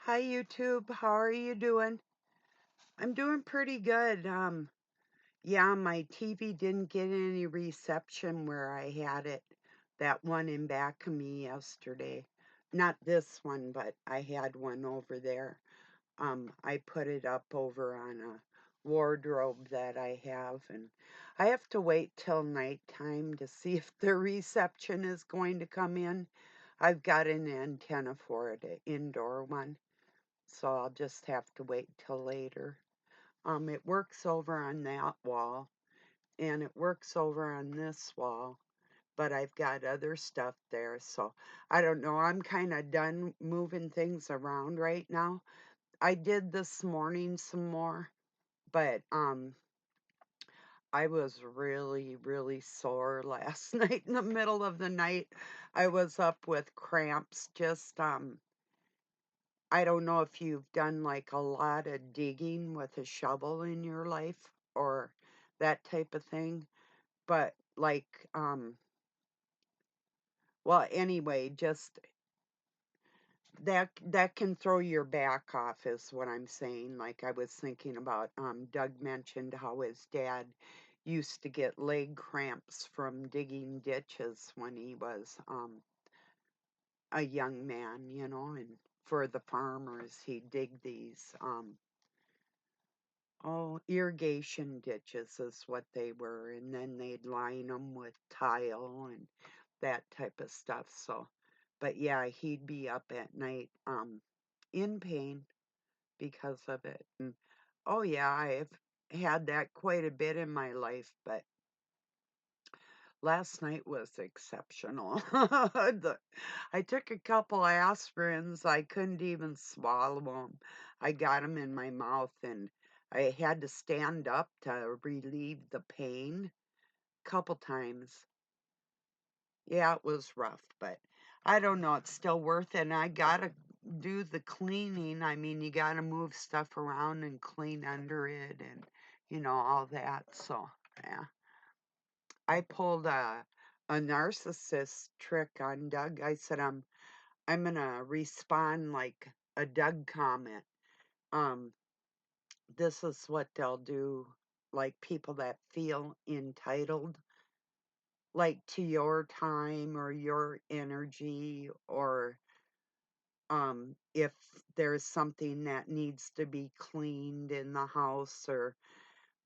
Hi YouTube, how are you doing? I'm doing pretty good. Yeah, my TV didn't get any reception where I had it. That one in back of me yesterday. Not this one, but I had one over there. I put it up over on a wardrobe that I have, and I have to wait till nighttime to see if the reception is going to come in. I've got an antenna for it, an indoor one, so I'll just have to wait till later. It works over on that wall, and it works over on this wall, but I've got other stuff there, so I don't know. I'm kind of done moving things around right now. I did this morning some more, but I was really, really sore last night in the middle of the night. I was up with cramps, just I don't know if you've done like a lot of digging with a shovel in your life or that type of thing, but well, anyway, just that can throw your back off is what I'm saying. Like I was thinking about Doug mentioned how his dad used to get leg cramps from digging ditches when he was a young man, and for the farmers he'd dig these irrigation ditches is what they were, and then they'd line them with tile and that type of stuff. So, but yeah, he'd be up at night, in pain because of it. And oh yeah, I've had that quite a bit in my life, but last night was exceptional. I took a couple aspirins. I couldn't even swallow them. I got them in my mouth and I had to stand up to relieve the pain a couple times. Yeah, it was rough, but I don't know. It's still worth it. And I gotta do the cleaning. I mean, you gotta move stuff around and clean under it and, all that. So, yeah. I pulled a narcissist trick on Doug. I said I'm gonna respond like a Doug comment. Um, this is what they'll do, like people that feel entitled, like to your time or your energy, or if there's something that needs to be cleaned in the house, or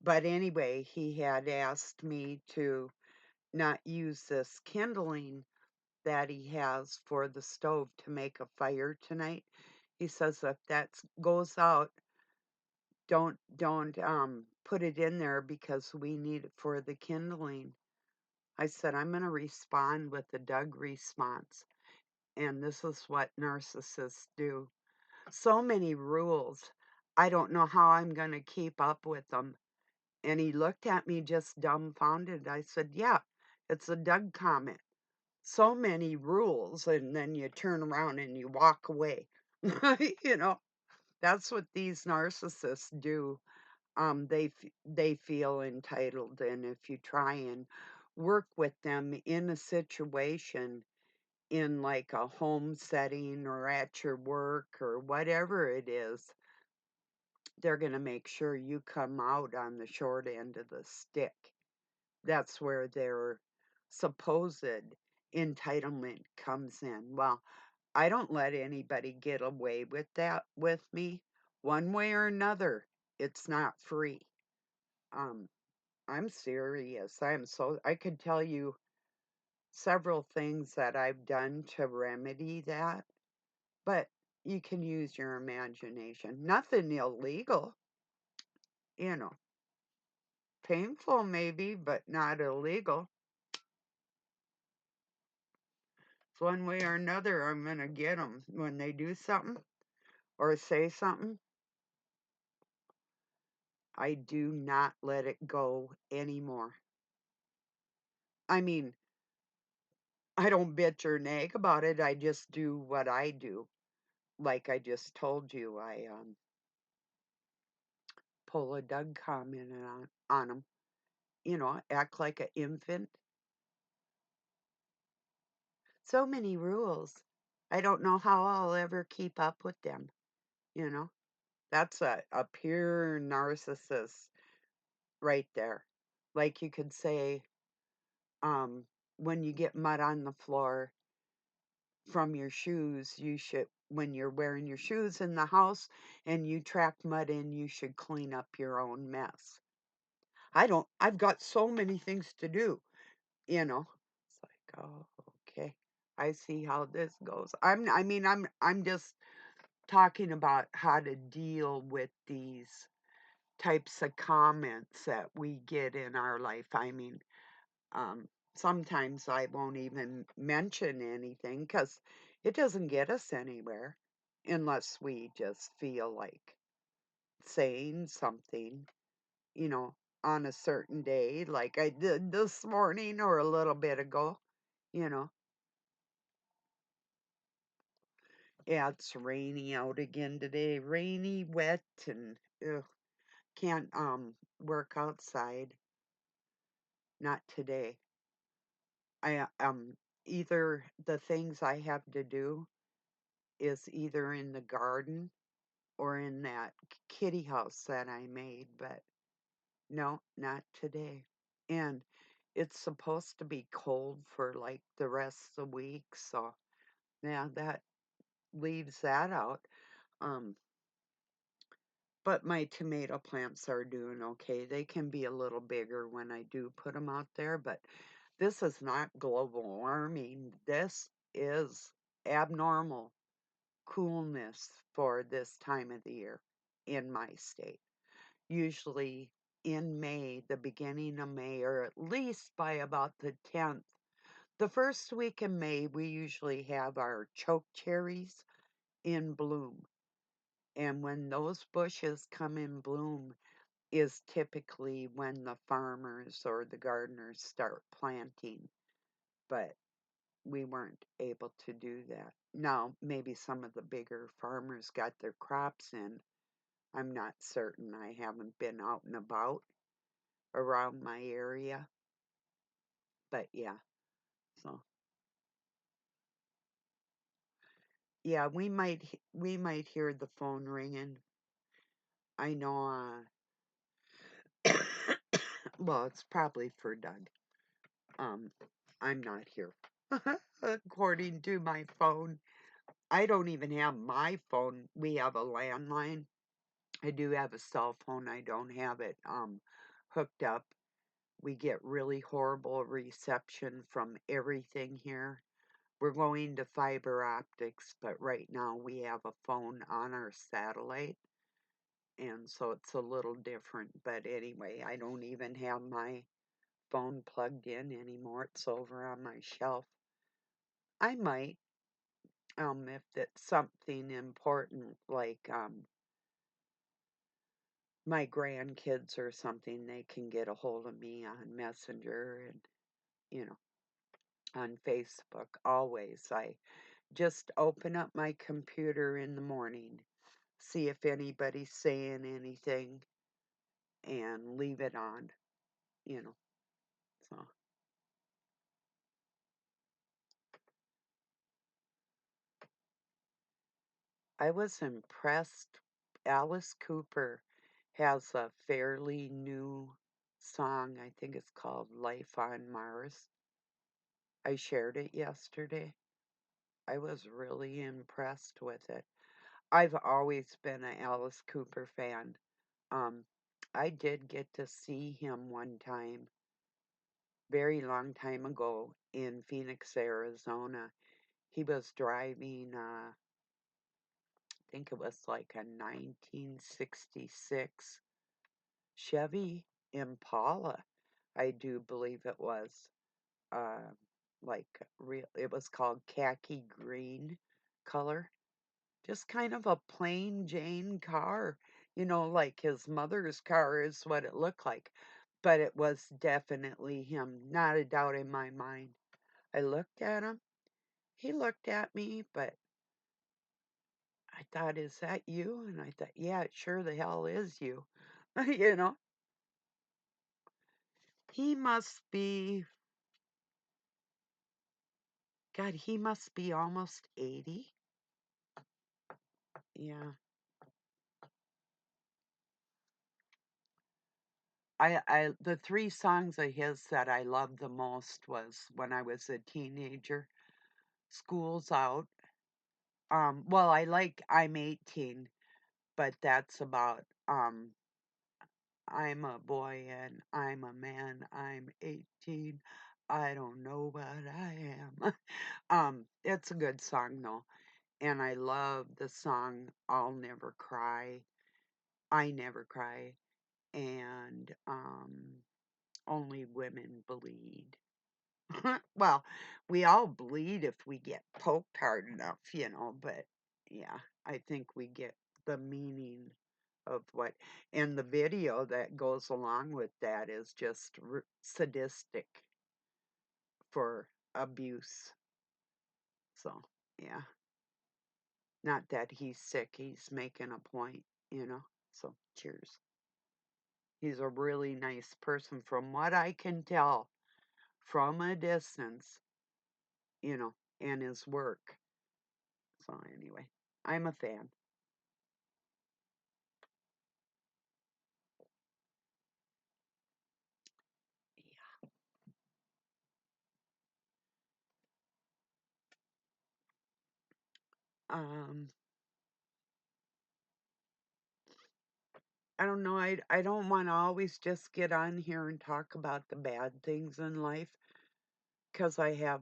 but anyway, he had asked me to not use this kindling that he has for the stove to make a fire tonight. He says if that goes out, don't put it in there because we need it for the kindling. I said I'm going to respond with the Doug response, and this is what narcissists do. So many rules. I don't know how I'm going to keep up with them. And he looked at me just dumbfounded. I said, yeah, it's a Doug comment. So many rules, and then you turn around and you walk away. you know, that's what these narcissists do. They feel entitled, and if you try and work with them in a situation, in like a home setting or at your work or whatever it is, they're going to make sure you come out on the short end of the stick. That's where their supposed entitlement comes in. Well, I don't let anybody get away with that with me. One way or another, it's not free. Um, I'm serious. I could tell you several things that I've done to remedy that, but you can use your imagination. Nothing illegal, you know. Painful maybe, but not illegal. So one way or another, I'm going to get them when they do something or say something. I do not let it go anymore. I mean, I don't bitch or nag about it. I just do what I do. Like I just told you, I pull a Doug comment on them. Act like an infant. So many rules. I don't know how I'll ever keep up with them. you know? That's a pure narcissist right there. Like you could say, um, when you get mud on the floor from your shoes, you should, when you're wearing your shoes in the house and you track mud in, you should clean up your own mess. I've got so many things to do, you know. It's like, oh, okay. I see how this goes. I'm just talking about how to deal with these types of comments that we get in our life. Um, sometimes I won't even mention anything because it doesn't get us anywhere unless we just feel like saying something, you know, on a certain day, like I did this morning or a little bit ago, you know. Yeah, it's rainy out again today. Rainy, wet, and ugh, can't work outside. Not today. I either the things I have to do is either in the garden or in that kitty house that I made, but no, not today. And it's supposed to be cold for like the rest of the week, so yeah, that leaves that out. Um, but my tomato plants are doing okay. They can be a little bigger when I do put them out there, but this is not global warming. This is abnormal coolness for this time of the year in my state. Usually in May, the beginning of May, or at least by about the 10th. The first week in May, we usually have our choke cherries in bloom. And when those bushes come in bloom, is typically when the farmers or the gardeners start planting. But we weren't able to do that. Now, maybe some of the bigger farmers got their crops in. I'm not certain. I haven't been out and about around my area. But yeah, so yeah, we might hear the phone ringing. I know. Well, it's probably for Doug. Um, I'm not here. According to my phone, I don't even have my phone. We have a landline. I do have a cell phone. I don't have it hooked up. We get really horrible reception from everything here. We're going to fiber optics, but right now we have a phone on our satellite, and so it's a little different. But anyway, I don't even have my phone plugged in anymore. It's over on my shelf. I might, if it's something important like my grandkids or something, they can get a hold of me on Messenger and, you know, on Facebook. Always. I just open up my computer in the morning, see if anybody's saying anything, and leave it on, you know. So I was impressed. Alice Cooper has a fairly new song. I think it's called Life on Mars. I shared it yesterday. I was really impressed with it. I've always been an Alice Cooper fan. Um, I did get to see him one time, very long time ago in Phoenix, Arizona. He was driving, I think it was like a 1966 Chevy Impala. I do believe it was. Uh, like real, it was called khaki green color. Just kind of a plain Jane car, like his mother's car is what it looked like. But it was definitely him, not a doubt in my mind. I looked at him, he looked at me, but I thought, is that you? And I thought, yeah, it sure the hell is you. you know, he must be, God, he must be almost 80. Yeah. the 3 songs of his that I loved the most was when I was a teenager, School's Out. Well, I like I'm 18, but that's about, I'm a boy and I'm a man, I'm 18, I don't know what I am. It's a good song though, and I love the song I'll Never Cry, I Never Cry, and, Only Women Bleed. Well, we all bleed if we get poked hard enough, but yeah, I think we get the meaning of what, and the video that goes along with that is just sadistic for abuse. So, yeah, not that he's sick, he's making a point. So, cheers. He's a really nice person from what I can tell from a distance, you know, and his work. So anyway, I'm a fan. Um, I don't know. I don't want to always just get on here and talk about the bad things in life because I have,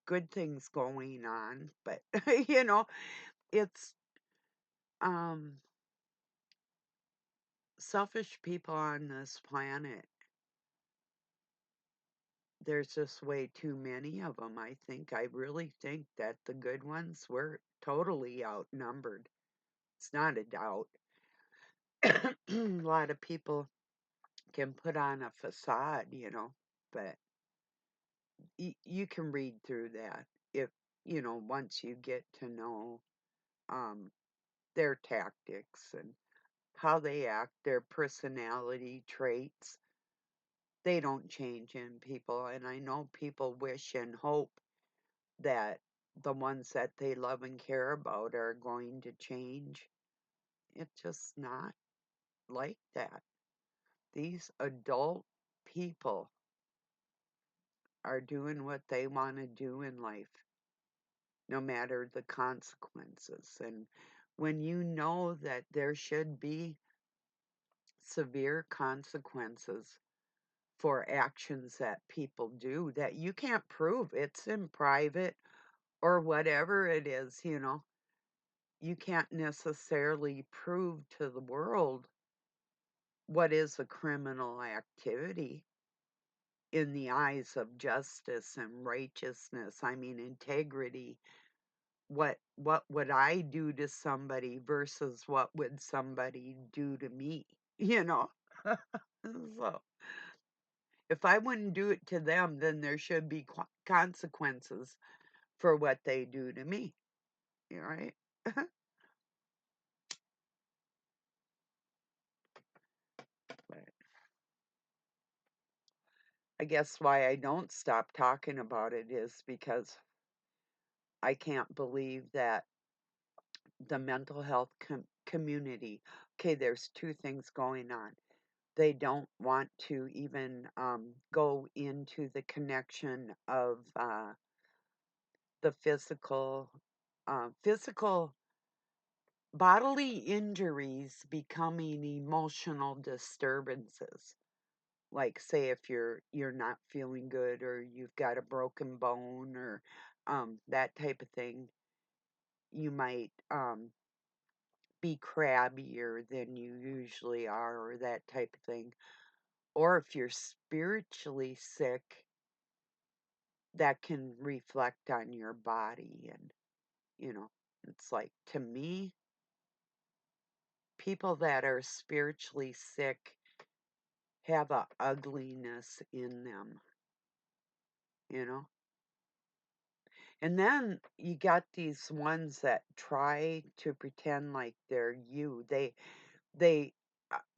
good things going on. But it's um selfish people on this planet. There's just way too many of them. I really think that the good ones were totally outnumbered. It's not a doubt. A lot of people can put on a facade, but you can read through that if, once you get to know um, their tactics and how they act, their personality traits. They don't change in people. And I know people wish and hope that the ones that they love and care about are going to change. It's just not like that. These adult people are doing what they want to do in life, no matter the consequences. And when you know that there should be severe consequences for actions that people do that you can't prove, it's in private or whatever it is, you can't necessarily prove to the world what is a criminal activity in the eyes of justice and righteousness. I mean, integrity. What would I do to somebody versus what would somebody do to me? You know? So if I wouldn't do it to them, then there should be consequences for what they do to me. You right? But I guess why I don't stop talking about it is because I can't believe that the mental health community, okay, there's two things going on. They don't want to even go into the connection of the physical bodily injuries becoming emotional disturbances. Like say if you're not feeling good or you've got a broken bone or that type of thing, you might be crabbier than you usually are or that type of thing. Or if you're spiritually sick, that can reflect on your body. And it's like, to me, people that are spiritually sick have a ugliness in them, you know and then you got these ones that try to pretend like they're you. They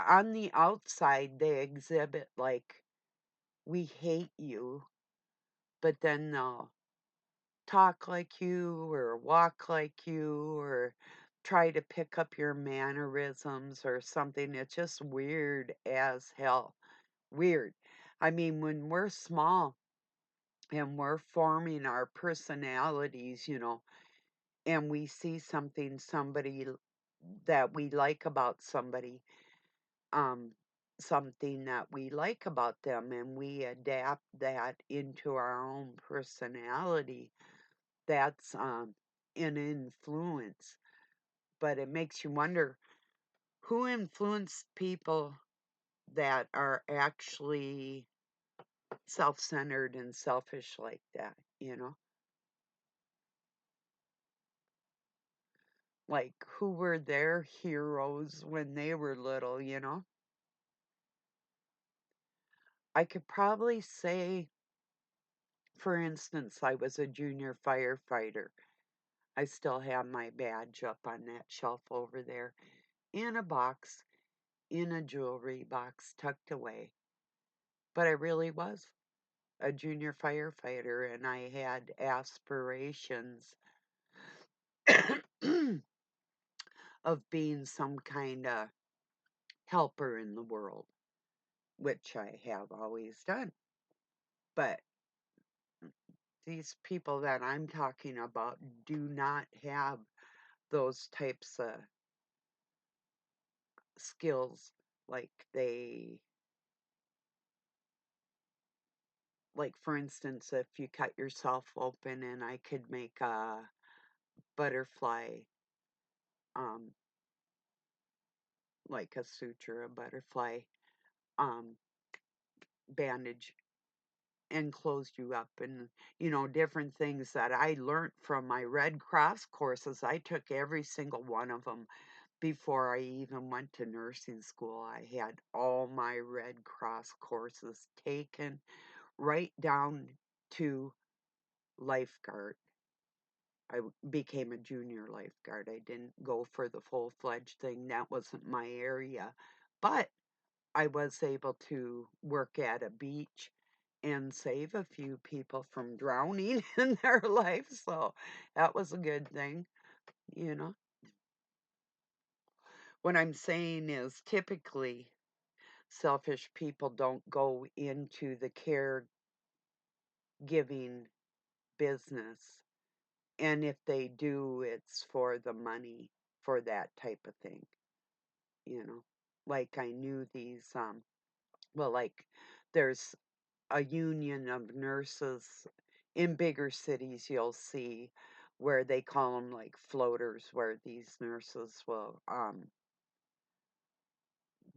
on the outside they exhibit like, we hate you, but then they'll talk like you or walk like you or try to pick up your mannerisms or something. It's just weird as hell. weird. I mean, when we're small and we're forming our personalities, and we see that we like about somebody, um, something that we like about them, and we adapt that into our own personality, that's an influence. But it makes you wonder who influenced people that are actually self-centered and selfish like that, you know? Like, who were their heroes when they were little? I could probably say, for instance, I was a junior firefighter. I still have my badge up on that shelf over there in a box, in a jewelry box tucked away. But I really was a junior firefighter, and I had aspirations of being some kind of helper in the world, which I have always done. But these people that I'm talking about do not have those types of skills. Like like for instance, if you cut yourself open and I could make a butterfly, um, like a suture, a butterfly um, bandage, and closed you up, and different things that I learned from my Red Cross courses. I took every single one of them before I even went to nursing school. I had all my Red Cross courses taken, right down to lifeguard. Became a junior lifeguard. I didn't go for the full-fledged thing. That wasn't my area. But I was able to work at a beach and save a few people from drowning in their life. So that was a good thing, you know. What I'm saying is typically selfish people don't go into the caregiving business. And if they do, it's for the money, for that type of thing, you know. Like I knew like there's a union of nurses in bigger cities you'll see where they call them like floaters, where these nurses will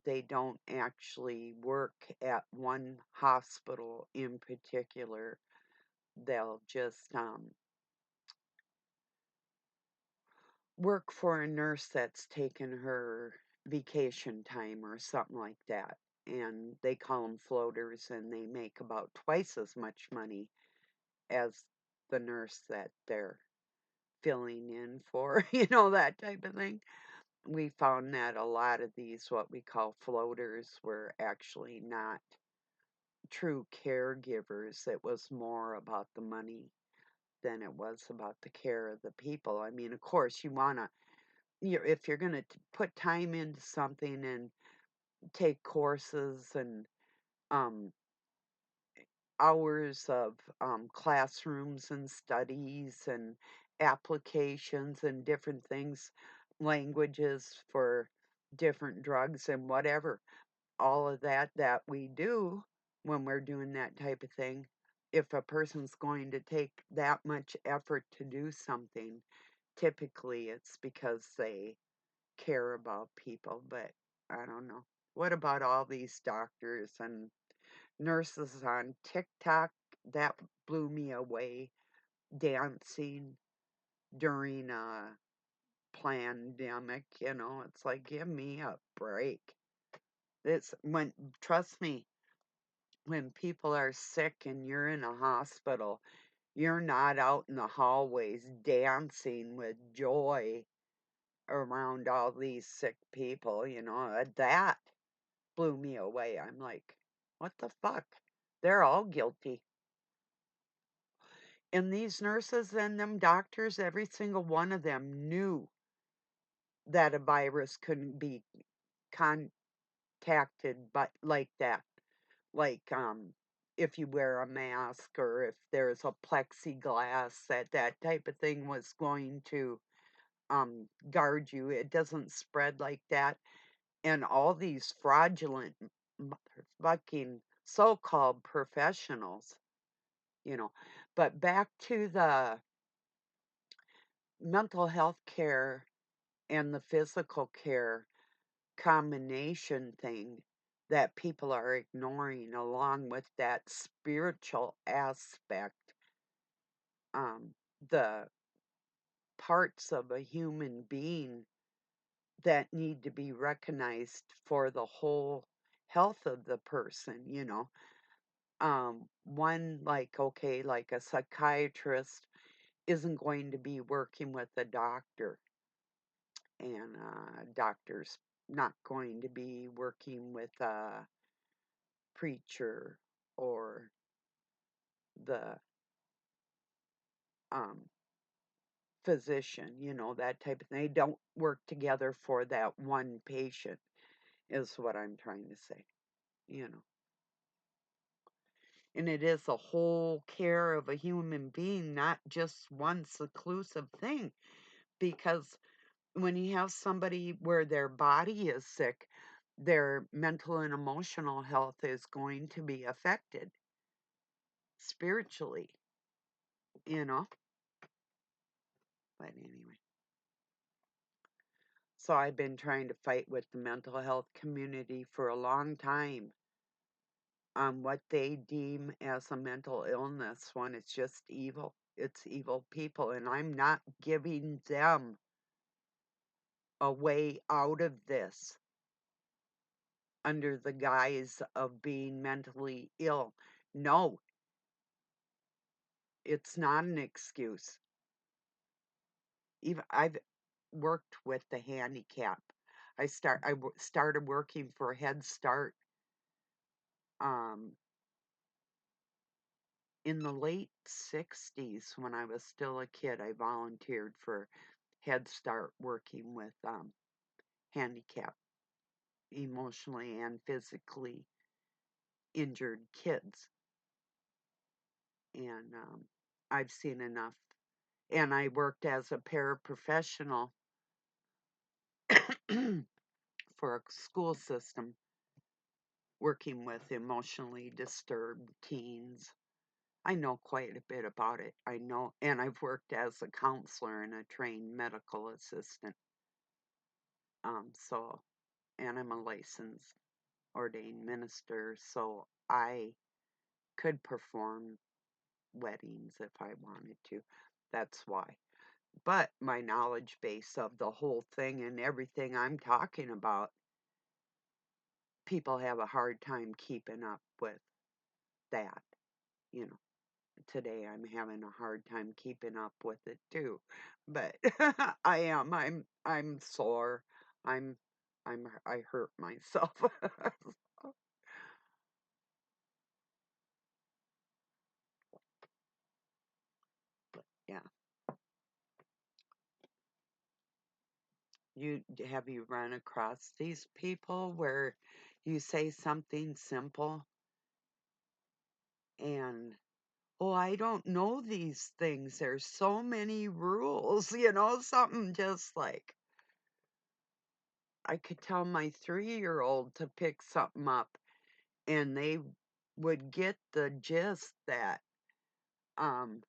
they don't actually work at one hospital in particular. They'll just work for a nurse that's taken her vacation time or something like that, and they call them floaters, and they make about twice as much money as the nurse that they're filling in for, that type of thing. We found that a lot of these, what we call floaters, were actually not true caregivers. It was more about the money than it was about the care of the people. I mean, of course, if you're going to put time into something and take courses and um, hours of classrooms and studies and applications and different things, languages for different drugs and whatever, all of that we do when we're doing that type of thing. If a person's going to take that much effort to do something, typically it's because they care about people. But I don't know. What about all these doctors and nurses on TikTok? That blew me away. Dancing during a pandemic, it's like, give me a break. Trust me, when people are sick and you're in a hospital, you're not out in the hallways dancing with joy around all these sick people, that blew me away. I'm like, what the fuck? They're all guilty. And these nurses and them doctors, every single one of them knew that a virus couldn't be contacted but like that. like if you wear a mask or if there's a plexiglass, that type of thing was going to guard you. It doesn't spread like that. And all these fraudulent motherfucking so-called professionals, you know. But back to the mental health care and the physical care combination thing that people are ignoring, along with that spiritual aspect, the parts of a human being that need to be recognized for the whole health of the person. One, like, okay, like a psychiatrist isn't going to be working with a doctor, and doctor's not going to be working with a preacher or the um, physician, that type of thing. They don't work together for that one patient, is what I'm trying to say, you know. And it is a whole care of a human being, not just one seclusive thing. Because when you have somebody where their body is sick, their mental and emotional health is going to be affected spiritually, you know. But anyway, so I've been trying to fight with the mental health community for a long time on what they deem as a mental illness when it's just evil. It's evil people, and I'm not giving them a way out of this under the guise of being mentally ill. No, it's not an excuse. Even I've worked with the handicap. Started working for Head Start um, in the late 60s when I was still a kid. I volunteered for Head Start working with handicapped, emotionally and physically injured kids. And I've seen enough. And I worked as a paraprofessional for a school system working with emotionally disturbed teens. I know quite a bit about it. I know, and I've worked as a counselor and a trained medical assistant. So, and I'm a licensed ordained minister, so I could perform weddings if I wanted to. That's why. But my knowledge base of the whole thing and everything I'm talking about, people have a hard time keeping up with that. You know, today I'm having a hard time keeping up with it too. But I am. I'm sore. I'm I hurt myself. Yeah. Have you run across these people where you say something simple and, oh, I don't know these things. There's so many rules, something just like I could tell my 3-year-old to pick something up and they would get the gist that um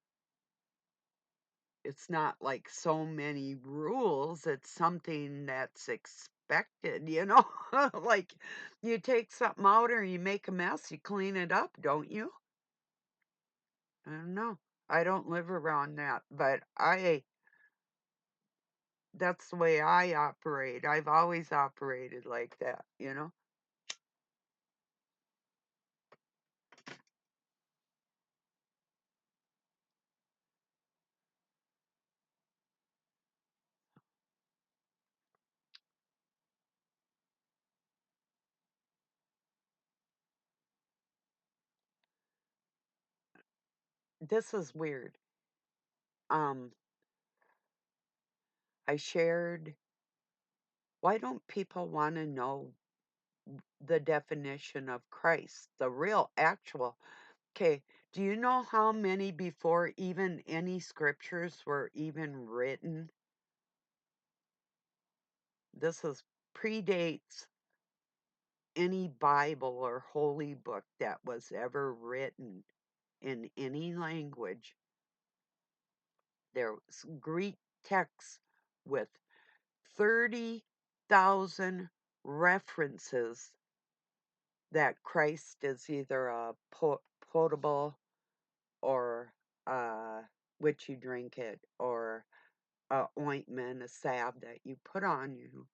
it's not like so many rules, it's something that's expected. Like you take something out or you make a mess, you clean it up, don't you? I don't know. I don't live around that, but that's the way I operate. I've always operated like that. This is weird. Um, I shared, why don't people want to know the definition of Christ, the real, actual. Okay, do you know how many before even any scriptures were even written? This is predates any Bible or holy book that was ever written in any language. There was Greek texts with 30,000 references that Christ is either a potable or which you drink it, or a ointment, a salve that you put on you,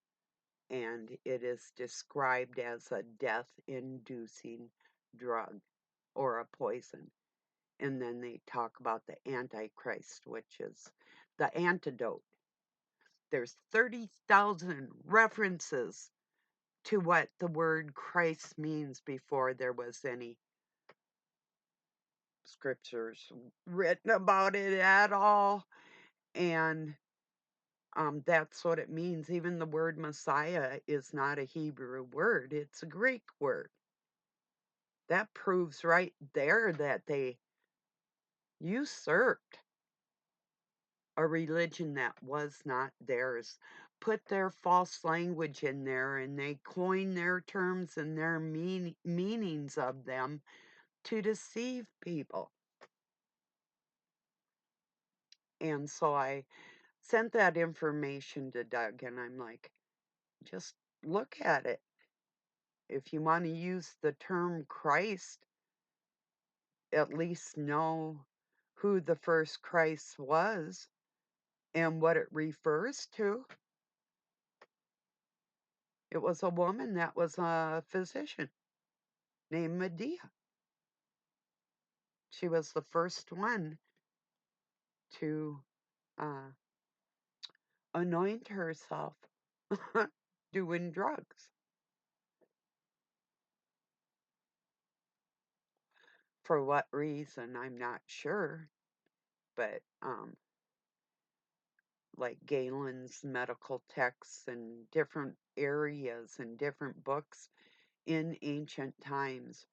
and it is described as a death-inducing drug or a poison. And then they talk about the Antichrist, which is the antidote. There's 30,000 references to what the word Christ means before there was any scriptures written about it at all. And that's what it means. Even the word Messiah is not a Hebrew word, it's a Greek word. That proves right there that they usurped a religion that was not theirs, put their false language in there, and they coined their terms and their meanings of them to deceive people. And so I sent that information to Doug, and I'm like, just look at it. If you want to use the term Christ, at least know who the first Christ was and what it refers to. It was a woman that was a physician named Medea. She was the first one to uh, anoint herself doing drugs. For what reason, I'm not sure, but like Galen's medical texts and different areas and different books in ancient times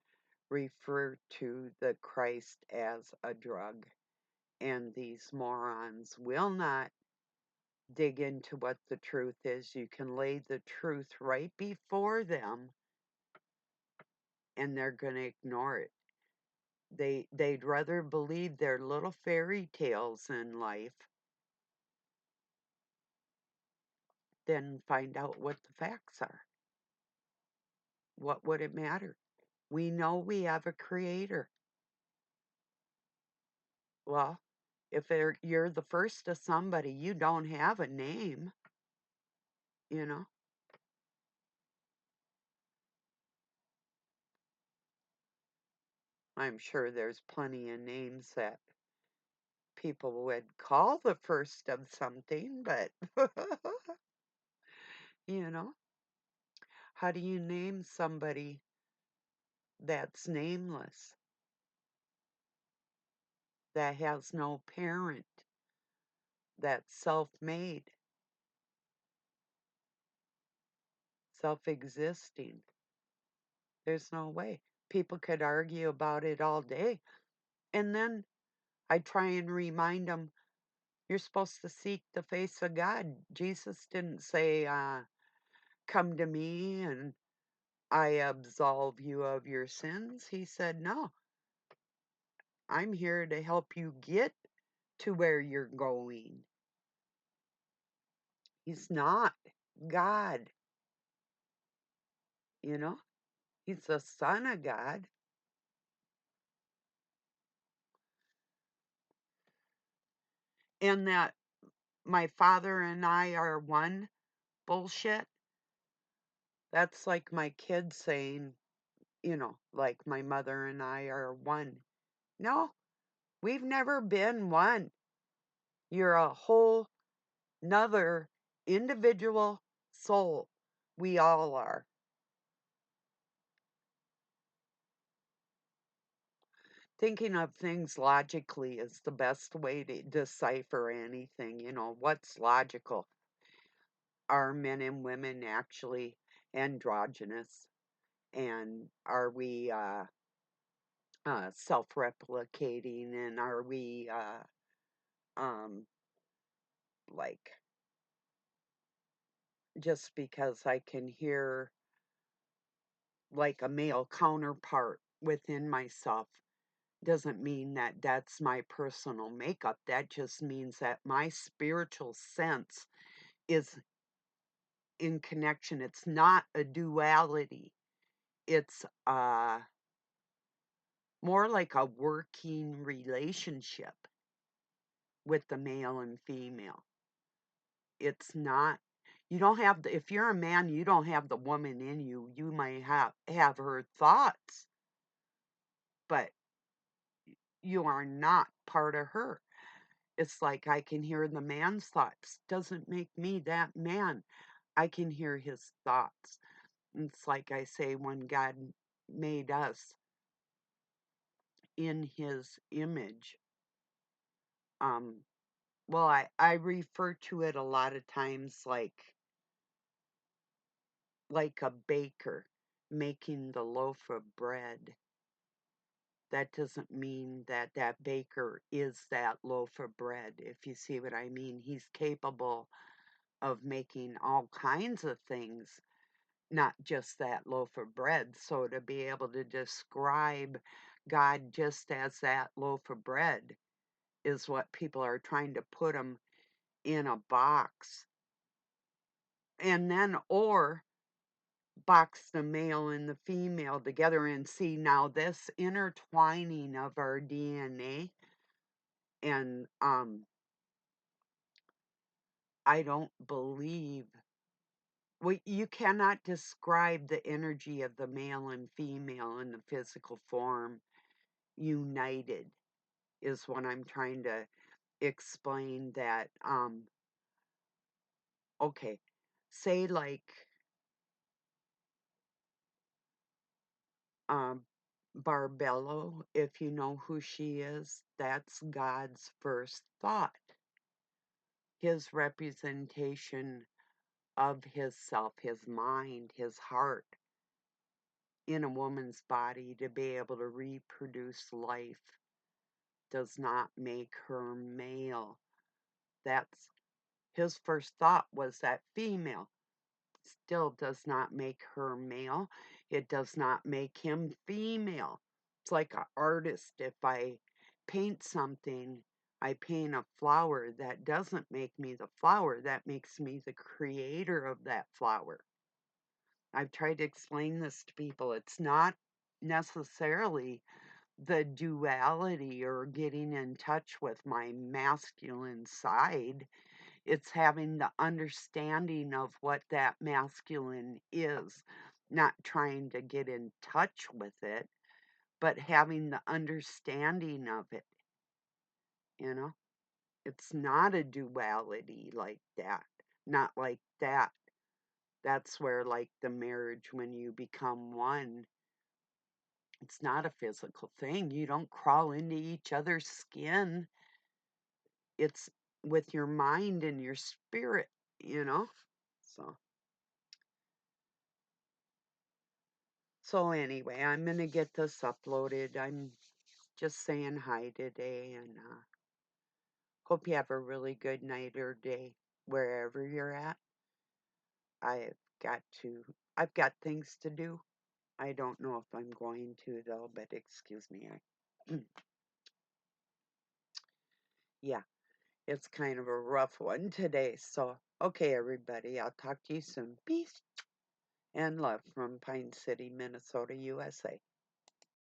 refer to the Christ as a drug. And these morons will not dig into what the truth is. You can lay the truth right before them and they're going to ignore it. They'd rather believe their little fairy tales in life than find out what the facts are. What would it matter? We know we have a creator. Well, if you're the first of somebody, you don't have a name, you know? I'm sure there's plenty of names that people would call the first of something, but, you know, how do you name somebody that's nameless, that has no parent, that's self-made, self-existing? There's no way. People could argue about it all day. And then I try and remind them, you're supposed to seek the face of God. Jesus didn't say, come to me and I absolve you of your sins. He said, no, I'm here to help you get to where you're going. He's not God, you know? He's the Son of God. And that my Father and I are one bullshit. That's like my kids saying, like my mother and I are one. No, we've never been one. You're a whole nother individual soul. We all are. Thinking of things logically is the best way to decipher anything. What's logical? Are men and women actually androgynous? And are we self-replicating, and are we um like, just because I can hear like a male counterpart within myself doesn't mean that that's my personal makeup. That just means that my spiritual sense is in connection. It's not a duality. It's more like a working relationship with the male and female. It's not, you don't have the, if you're a man, you don't have the woman in you. You might have her thoughts, but you are not part of her. It's like I can hear the man's thoughts. Doesn't make me that man. I can hear his thoughts. It's like I say, when God made us in his image, um, well, I refer to it a lot of times like a baker making the loaf of bread. That doesn't mean that that baker is that loaf of bread, if you see what I mean. He's capable of making all kinds of things, not just that loaf of bread. So to be able to describe God just as that loaf of bread is what people are trying to put him in a box. And then, or box the male and the female together and see now this intertwining of our DNA. And I don't believe, well, you cannot describe the energy of the male and female in the physical form united, is what I'm trying to explain. That okay, say like um Barbello, if you know who she is, that's God's first thought, his representation of his self, his mind, his heart in a woman's body to be able to reproduce life does not make her male. That's his first thought, was that female. Still does not make her male. It does not make him female. It's like an artist. If I paint something, I paint a flower, that doesn't make me the flower. That makes me the creator of that flower. I've tried to explain this to people. It's not necessarily the duality or getting in touch with my masculine side. It's having the understanding of what that masculine is, not trying to get in touch with it, but having the understanding of it, you know? It's not a duality like that. Not like that. That's where, like, the marriage, when you become one, it's not a physical thing. You don't crawl into each other's skin. It's with your mind and your spirit, you know? So, so anyway, I'm gonna get this uploaded. I'm just saying hi today, and hope you have a really good night or day wherever you're at. I've I've got things to do. I don't know if I'm going to though, but excuse me. Yeah, it's kind of a rough one today. So, okay, everybody, I'll talk to you soon. Peace and love from Pine City, Minnesota, USA.